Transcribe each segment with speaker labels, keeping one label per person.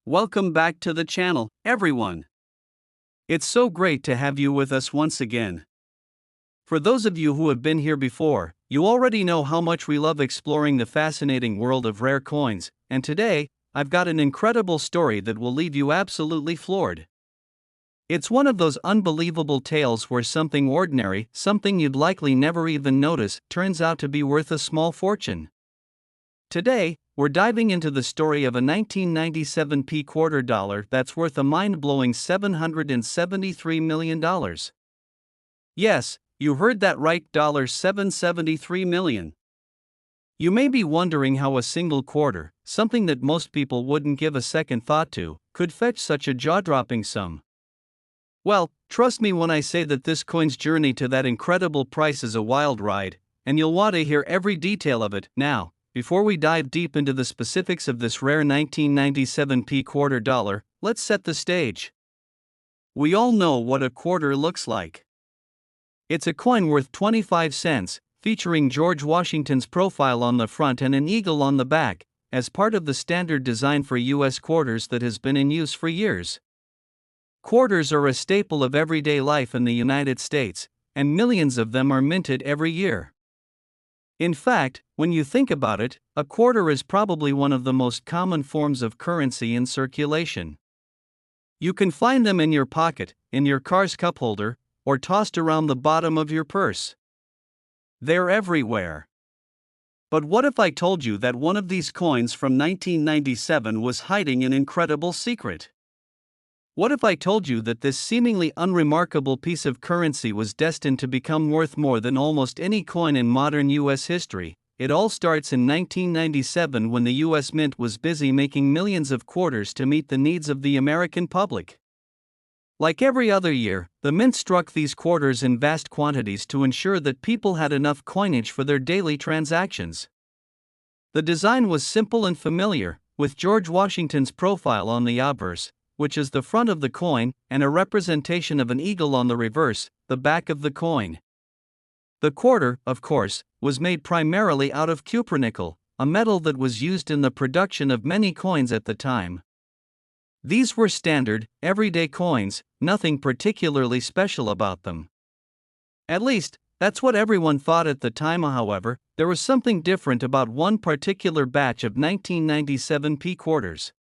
Speaker 1: Welcome back to the channel, everyone. It's so great to have you with us once again. For those of you who have been here before, you already know how much we love exploring the fascinating world of rare coins, and today, I've got an incredible story that will leave you absolutely floored. It's one of those unbelievable tales where something ordinary, something you'd likely never even notice, turns out to be worth a small fortune. Today, we're diving into the story of a 1997 quarter dollar that's worth a mind-blowing $773 million. Yes, you heard that right, $773 million. You may be wondering how a single quarter, something that most people wouldn't give a second thought to, could fetch such a jaw-dropping sum. Well, trust me when I say that this coin's journey to that incredible price is a wild ride, and you'll want to hear every detail of it. Now, before we dive deep into the specifics of this rare 1997 quarter dollar, let's set the stage. We all know what a quarter looks like. It's a coin worth 25 cents, featuring George Washington's profile on the front and an eagle on the back, as part of the standard design for U.S. quarters that has been in use for years. Quarters are a staple of everyday life in the United States, and millions of them are minted every year. In fact, when you think about it, a quarter is probably one of the most common forms of currency in circulation. You can find them in your pocket, in your car's cup holder, or tossed around the bottom of your purse. They're everywhere. But what if I told you that one of these coins from 1997 was hiding an incredible secret? What if I told you that this seemingly unremarkable piece of currency was destined to become worth more than almost any coin in modern U.S. history? It all starts in 1997 when the U.S. Mint was busy making millions of quarters to meet the needs of the American public. Like every other year, the Mint struck these quarters in vast quantities to ensure that people had enough coinage for their daily transactions. The design was simple and familiar, with George Washington's profile on the obverse, which is the front of the coin, and a representation of an eagle on the reverse, the back of the coin. The quarter, of course, was made primarily out of cupronickel, a metal that was used in the production of many coins at the time. These were standard, everyday coins, nothing particularly special about them. At least, that's what everyone thought at the time. However, there was something different about one particular batch of 1997 quarters.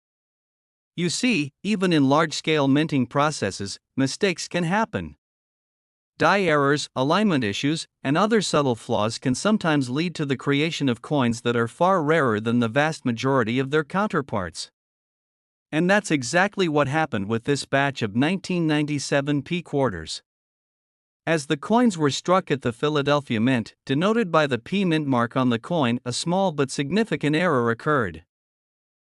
Speaker 1: You see, even in large-scale minting processes, mistakes can happen. Die errors, alignment issues, and other subtle flaws can sometimes lead to the creation of coins that are far rarer than the vast majority of their counterparts. And that's exactly what happened with this batch of 1997 quarters. As the coins were struck at the Philadelphia Mint, denoted by the P Mint mark on the coin, a small but significant error occurred.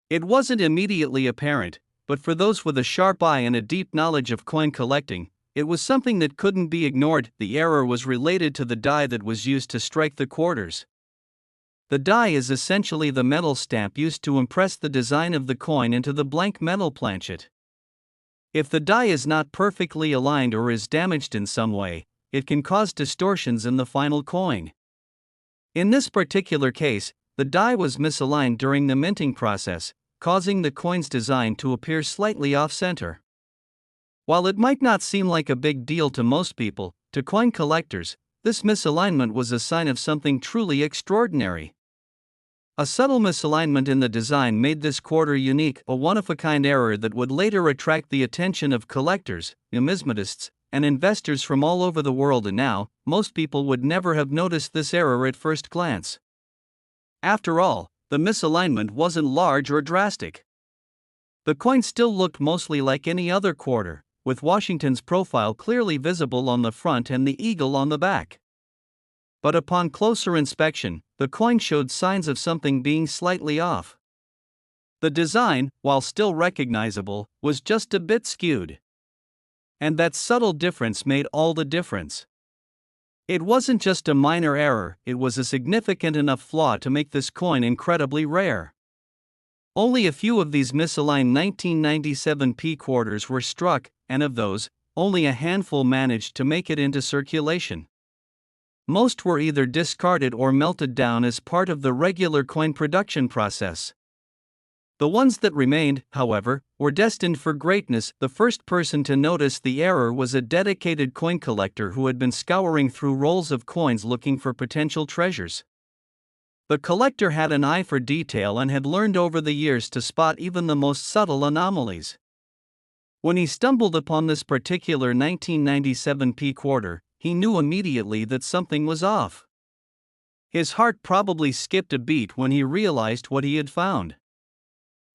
Speaker 1: It wasn't immediately apparent, but for those with a sharp eye and a deep knowledge of coin collecting, it was something that couldn't be ignored. The error was related to the die that was used to strike the quarters. The die is essentially the metal stamp used to impress the design of the coin into the blank metal planchet. If the die is not perfectly aligned or is damaged in some way, it can cause distortions in the final coin. In this particular case, the die was misaligned during the minting process, causing the coin's design to appear slightly off-center. While it might not seem like a big deal to most people, to coin collectors, this misalignment was a sign of something truly extraordinary. A subtle misalignment in the design made this quarter unique, a one-of-a-kind error that would later attract the attention of collectors, numismatists, and investors from all over the world. And now, most people would never have noticed this error at first glance. After all, the misalignment wasn't large or drastic. The coin still looked mostly like any other quarter, with Washington's profile clearly visible on the front and the eagle on the back. But upon closer inspection, the coin showed signs of something being slightly off. The design, while still recognizable, was just a bit skewed. And that subtle difference made all the difference. It wasn't just a minor error, it was a significant enough flaw to make this coin incredibly rare. Only a few of these misaligned 1997 quarters were struck, and of those, only a handful managed to make it into circulation. Most were either discarded or melted down as part of the regular coin production process. The ones that remained, however, were destined for greatness. The first person to notice the error was a dedicated coin collector who had been scouring through rolls of coins looking for potential treasures. The collector had an eye for detail and had learned over the years to spot even the most subtle anomalies. When he stumbled upon this particular 1997 p quarter, he knew immediately that something was off. His heart probably skipped a beat when he realized what he had found.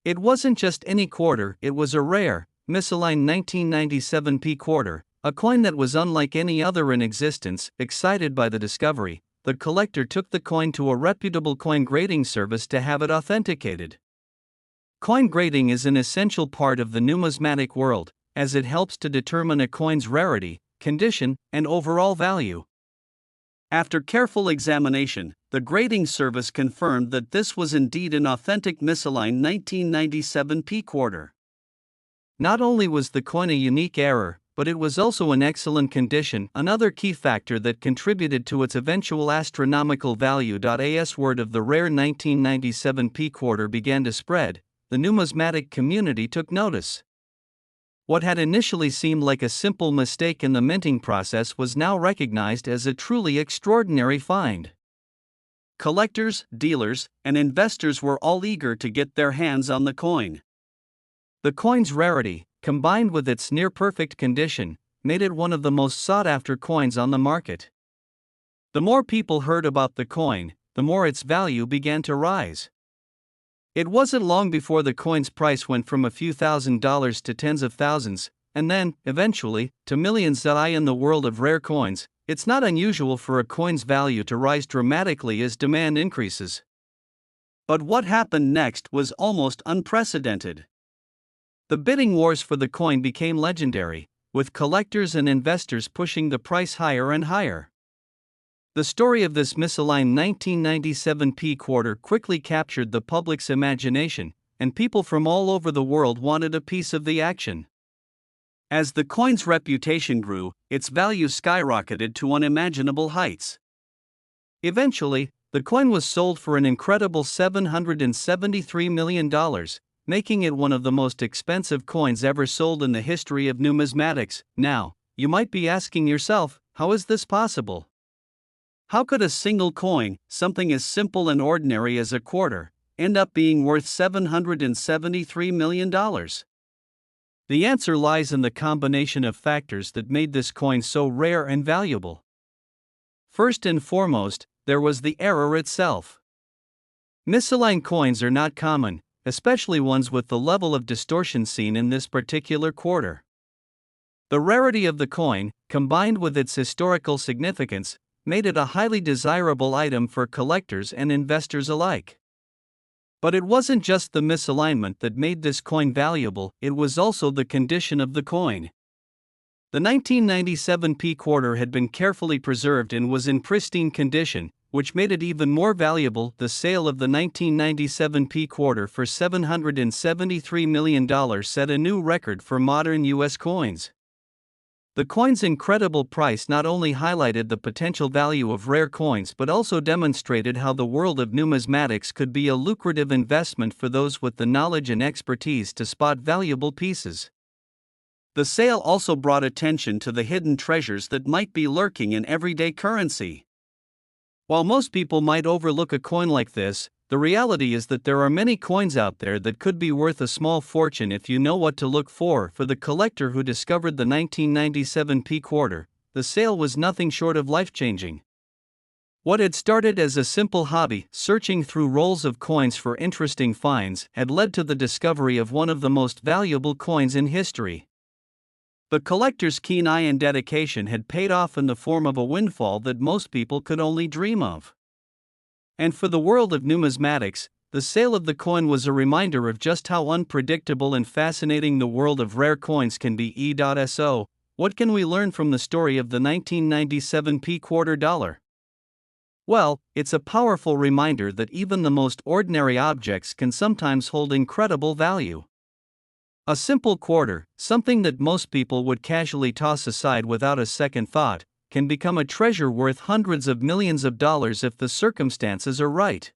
Speaker 1: It wasn't just any quarter, it was a rare, misaligned 1997 p quarter, a coin that was unlike any other in existence. Excited by the discovery, the collector took the coin to a reputable coin grading service to have it authenticated. Coin grading is an essential part of the numismatic world, as it helps to determine a coin's rarity, condition, and overall value. After careful examination, the grading service confirmed that this was indeed an authentic misaligned 1997 p quarter. Not only was the coin a unique error, but it was also in excellent condition, another key factor that contributed to its eventual astronomical value. As word of the rare 1997 p quarter began to spread, the numismatic community took notice. What had initially seemed like a simple mistake in the minting process was now recognized as a truly extraordinary find. Collectors, dealers, and investors were all eager to get their hands on the coin. The coin's rarity, combined with its near-perfect condition, made it one of the most sought-after coins on the market. The more people heard about the coin, the more its value began to rise. It wasn't long before the coin's price went from a few $1,000s to tens of thousands, and then, eventually, to millions. In the world of rare coins, it's not unusual for a coin's value to rise dramatically as demand increases. But what happened next was almost unprecedented. The bidding wars for the coin became legendary, with collectors and investors pushing the price higher and higher. The story of this misaligned 1997 p quarter quickly captured the public's imagination, and people from all over the world wanted a piece of the action. As the coin's reputation grew, its value skyrocketed to unimaginable heights. Eventually, the coin was sold for an incredible $773 million, making it one of the most expensive coins ever sold in the history of numismatics. Now, you might be asking yourself, how is this possible? How could a single coin, something as simple and ordinary as a quarter, end up being worth $773 million? The answer lies in the combination of factors that made this coin so rare and valuable. First and foremost, there was the error itself. Misaligned coins are not common, especially ones with the level of distortion seen in this particular quarter. The rarity of the coin, combined with its historical significance, made it a highly desirable item for collectors and investors alike. But it wasn't just the misalignment that made this coin valuable, it was also the condition of the coin. The 1997 p quarter had been carefully preserved and was in pristine condition, which made it even more valuable. The sale of the 1997 p quarter for $773 million set a new record for modern U.S. coins. The coin's incredible price not only highlighted the potential value of rare coins but also demonstrated how the world of numismatics could be a lucrative investment for those with the knowledge and expertise to spot valuable pieces. The sale also brought attention to the hidden treasures that might be lurking in everyday currency. While most people might overlook a coin like this, the reality is that there are many coins out there that could be worth a small fortune if you know what to look for. For the collector who discovered the 1997 p quarter, the sale was nothing short of life-changing. What had started as a simple hobby, searching through rolls of coins for interesting finds, had led to the discovery of one of the most valuable coins in history. The collector's keen eye and dedication had paid off in the form of a windfall that most people could only dream of. And for the world of numismatics, the sale of the coin was a reminder of just how unpredictable and fascinating the world of rare coins can be. So, what can we learn from the story of the 1997 p quarter dollar? Well, it's a powerful reminder that even the most ordinary objects can sometimes hold incredible value. A simple quarter, something that most people would casually toss aside without a second thought, can become a treasure worth hundreds of millions of dollars if the circumstances are right.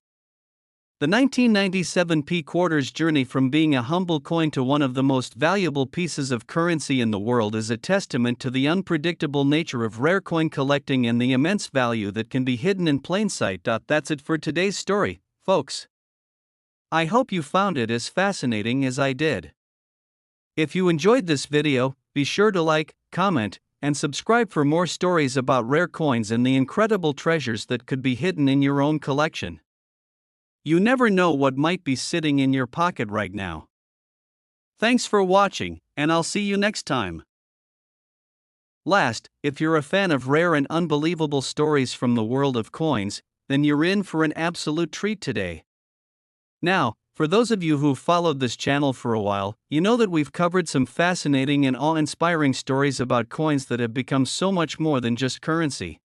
Speaker 1: The 1997 P quarter's journey from being a humble coin to one of the most valuable pieces of currency in the world is a testament to the unpredictable nature of rare coin collecting and the immense value that can be hidden in plain sight. That's it for today's story, folks. I hope you found it as fascinating as I did. If you enjoyed this video, be sure to like, comment, and subscribe for more stories about rare coins and the incredible treasures that could be hidden in your own collection. You never know what might be sitting in your pocket right now. Thanks for watching, and I'll see you next time. Last, if you're a fan of rare and unbelievable stories from the world of coins, then you're in for an absolute treat today. Now, for those of you who've followed this channel for a while, you know that we've covered some fascinating and awe-inspiring stories about coins that have become so much more than just currency.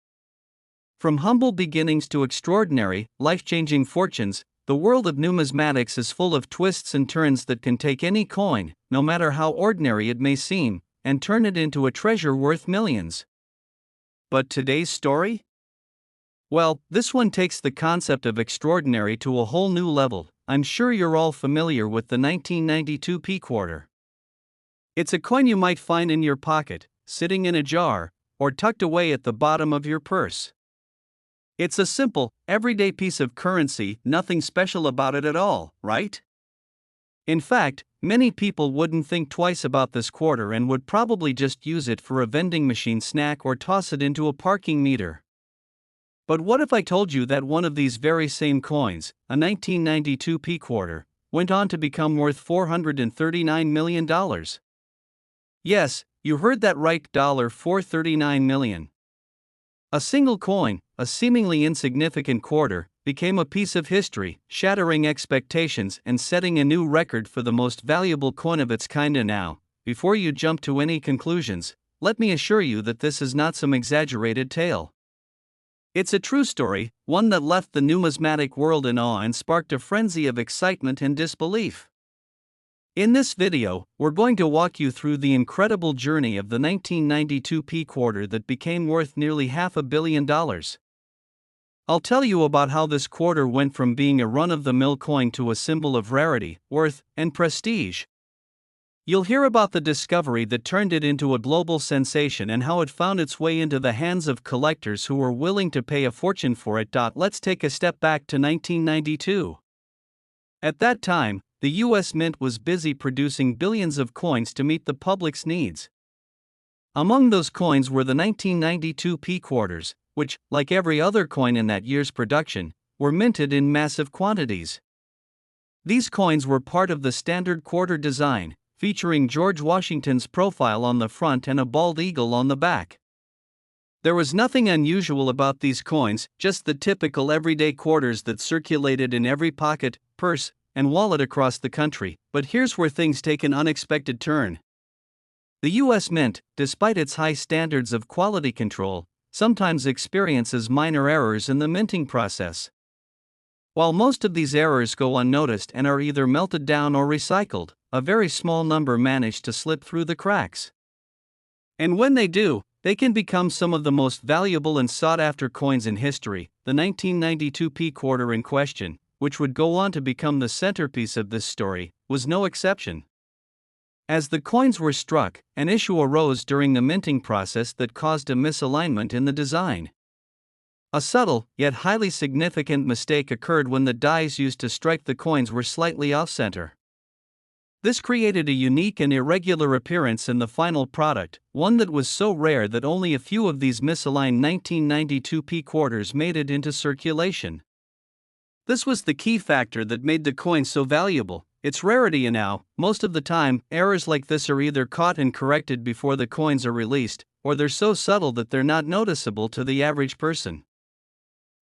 Speaker 1: From humble beginnings to extraordinary, life-changing fortunes, the world of numismatics is full of twists and turns that can take any coin, no matter how ordinary it may seem, and turn it into a treasure worth millions. But today's story? Well, this one takes the concept of extraordinary to a whole new level. I'm sure you're all familiar with the 1992 P quarter. It's a coin you might find in your pocket, sitting in a jar, or tucked away at the bottom of your purse. It's a simple, everyday piece of currency, nothing special about it at all, right? In fact, many people wouldn't think twice about this quarter and would probably just use it for a vending machine snack or toss it into a parking meter. But what if I told you that one of these very same coins, a 1992 P quarter, went on to become worth $439 million? Yes, you heard that right, $439 million. A single coin, a seemingly insignificant quarter, became a piece of history, shattering expectations and setting a new record for the most valuable coin of its kind. And now, before you jump to any conclusions, let me assure you that this is not some exaggerated tale. It's a true story, one that left the numismatic world in awe and sparked a frenzy of excitement and disbelief. In this video, we're going to walk you through the incredible journey of the 1992 P quarter that became worth nearly $500 million. I'll tell you about how this quarter went from being a run-of-the-mill coin to a symbol of rarity, worth, and prestige. You'll hear about the discovery that turned it into a global sensation and how it found its way into the hands of collectors who were willing to pay a fortune for it. Let's take a step back to 1992. At that time, the U.S. Mint was busy producing billions of coins to meet the public's needs. Among those coins were the 1992 P quarters, which, like every other coin in that year's production, were minted in massive quantities. These coins were part of the standard quarter design, featuring George Washington's profile on the front and a bald eagle on the back. There was nothing unusual about these coins, just the typical everyday quarters that circulated in every pocket, purse, and wallet across the country. But here's where things take an unexpected turn. The U.S. Mint, despite its high standards of quality control, sometimes experiences minor errors in the minting process. While most of these errors go unnoticed and are either melted down or recycled, a very small number manage to slip through the cracks. And when they do, they can become some of the most valuable and sought-after coins in history. The 1992 P quarter in question, which would go on to become the centerpiece of this story, was no exception. As the coins were struck, an issue arose during the minting process that caused a misalignment in the design. A subtle, yet highly significant mistake occurred when the dies used to strike the coins were slightly off-center. This created a unique and irregular appearance in the final product, one that was so rare that only a few of these misaligned 1992 P quarters made it into circulation. This was the key factor that made the coin so valuable, its rarity. And now, most of the time, errors like this are either caught and corrected before the coins are released, or they're so subtle that they're not noticeable to the average person.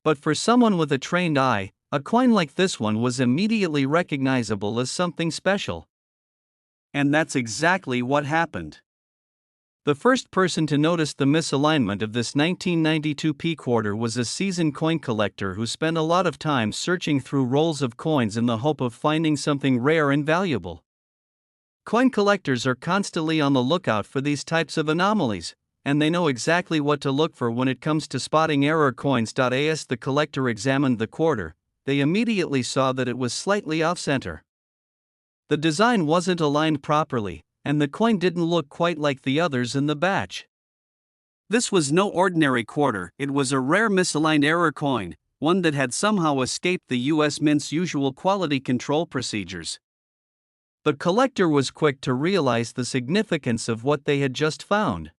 Speaker 1: But for someone with a trained eye, a coin like this one was immediately recognizable as something special. And that's exactly what happened. The first person to notice the misalignment of this 1992 P quarter was a seasoned coin collector who spent a lot of time searching through rolls of coins in the hope of finding something rare and valuable. Coin collectors are constantly on the lookout for these types of anomalies, and they know exactly what to look for when it comes to spotting error coins. As the collector examined the quarter, they immediately saw that it was slightly off-center. The design wasn't aligned properly, and the coin didn't look quite like the others in the batch. This was no ordinary quarter, it was a rare misaligned error coin, one that had somehow escaped the US Mint's usual quality control procedures. The collector was quick to realize the significance of what they had just found.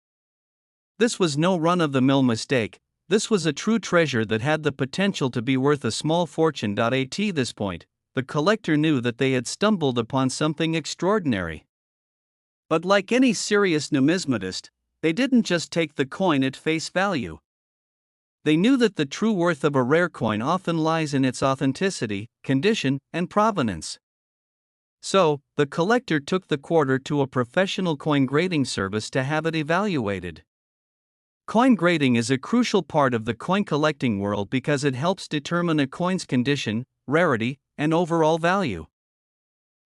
Speaker 1: This was no run-of-the-mill mistake, this was a true treasure that had the potential to be worth a small fortune. At this point, the collector knew that they had stumbled upon something extraordinary. But like any serious numismatist, they didn't just take the coin at face value. They knew that the true worth of a rare coin often lies in its authenticity, condition, and provenance. So, the collector took the quarter to a professional coin grading service to have it evaluated. Coin grading is a crucial part of the coin collecting world because it helps determine a coin's condition, rarity, and overall value.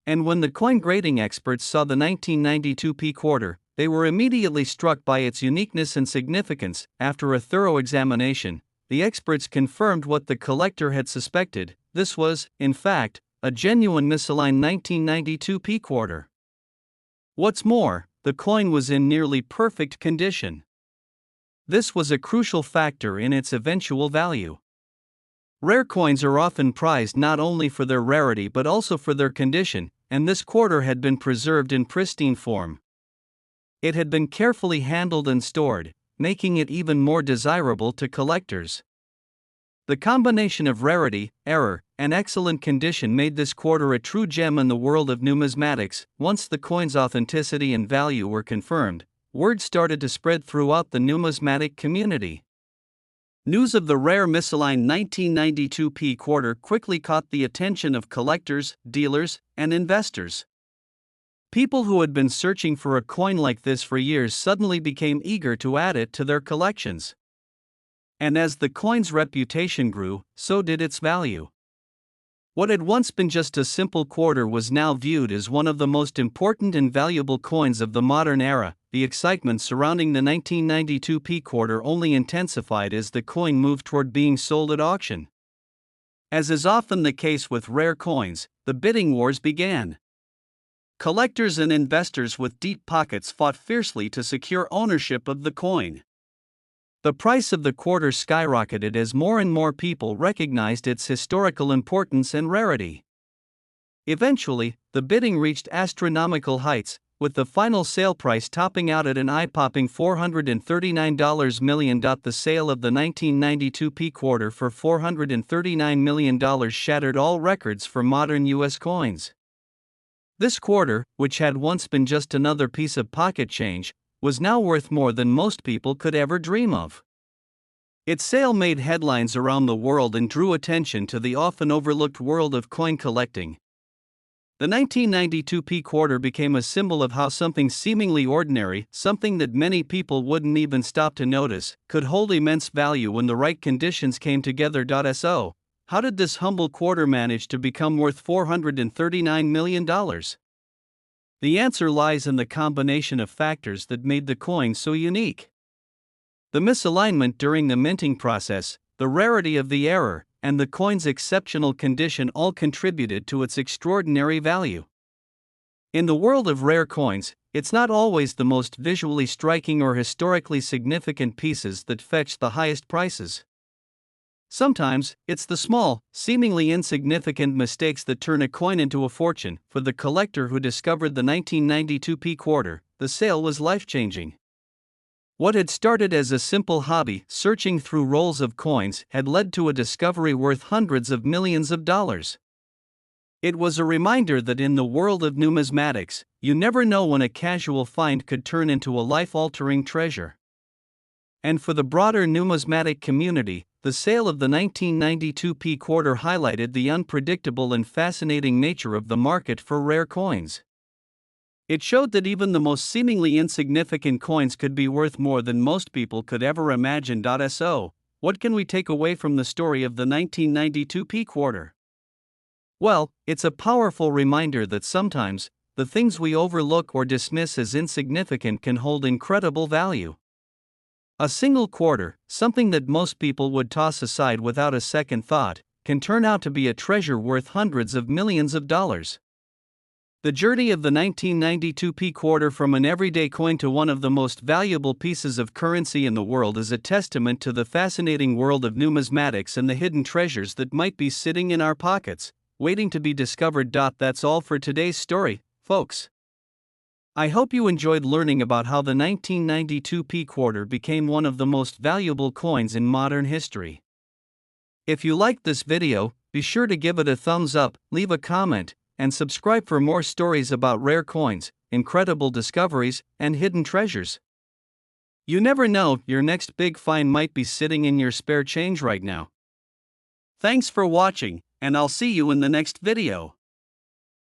Speaker 1: And when the coin grading experts saw the 1992 P quarter, they were immediately struck by its uniqueness and significance. After a thorough examination, the experts confirmed what the collector had suspected: this was, in fact, a genuine misaligned 1992 P quarter. What's more, the coin was in nearly perfect condition. This was a crucial factor in its eventual value. Rare coins are often prized not only for their rarity but also for their condition, and this quarter had been preserved in pristine form. It had been carefully handled and stored, making it even more desirable to collectors. The combination of rarity, error, and excellent condition made this quarter a true gem in the world of numismatics. Once the coin's authenticity and value were confirmed, word started to spread throughout the numismatic community. News of the rare misaligned 1992 P quarter quickly caught the attention of collectors, dealers, and investors. People who had been searching for a coin like this for years suddenly became eager to add it to their collections. And as the coin's reputation grew, so did its value. What had once been just a simple quarter was now viewed as one of the most important and valuable coins of the modern era. The excitement surrounding the 1992 P quarter only intensified as the coin moved toward being sold at auction. As is often the case with rare coins, the bidding wars began. Collectors and investors with deep pockets fought fiercely to secure ownership of the coin. The price of the quarter skyrocketed as more and more people recognized its historical importance and rarity. Eventually, the bidding reached astronomical heights, with the final sale price topping out at an eye-popping $439 million. The sale of the 1992 P quarter for $439 million shattered all records for modern U.S. coins. This quarter, which had once been just another piece of pocket change, was now worth more than most people could ever dream of. Its sale made headlines around the world and drew attention to the often overlooked world of coin collecting. The 1992 P quarter became a symbol of how something seemingly ordinary, something that many people wouldn't even stop to notice, could hold immense value when the right conditions came together. So, how did this humble quarter manage to become worth $439 million? The answer lies in the combination of factors that made the coin so unique. The misalignment during the minting process, the rarity of the error, and the coin's exceptional condition all contributed to its extraordinary value. In the world of rare coins, it's not always the most visually striking or historically significant pieces that fetch the highest prices. Sometimes, it's the small, seemingly insignificant mistakes that turn a coin into a fortune. For the collector who discovered the 1992 P quarter, the sale was life-changing. What had started as a simple hobby, searching through rolls of coins, had led to a discovery worth hundreds of millions of dollars. It was a reminder that in the world of numismatics, you never know when a casual find could turn into a life-altering treasure. And for the broader numismatic community, the sale of the 1992 P quarter highlighted the unpredictable and fascinating nature of the market for rare coins. It showed that even the most seemingly insignificant coins could be worth more than most people could ever imagine. So, what can we take away from the story of the 1992 P quarter? Well, it's a powerful reminder that sometimes, the things we overlook or dismiss as insignificant can hold incredible value. A single quarter, something that most people would toss aside without a second thought, can turn out to be a treasure worth hundreds of millions of dollars. The journey of the 1992 p quarter from an everyday coin to one of the most valuable pieces of currency in the world is a testament to the fascinating world of numismatics and the hidden treasures that might be sitting in our pockets, waiting to be discovered. That's all for today's story, folks. I hope you enjoyed learning about how the 1992 p quarter became one of the most valuable coins in modern history. If you liked this video, be sure to give it a thumbs up, leave a comment, and subscribe for more stories about rare coins, incredible discoveries, and hidden treasures. You never know, your next big find might be sitting in your spare change right now. Thanks for watching, and I'll see you in the next video.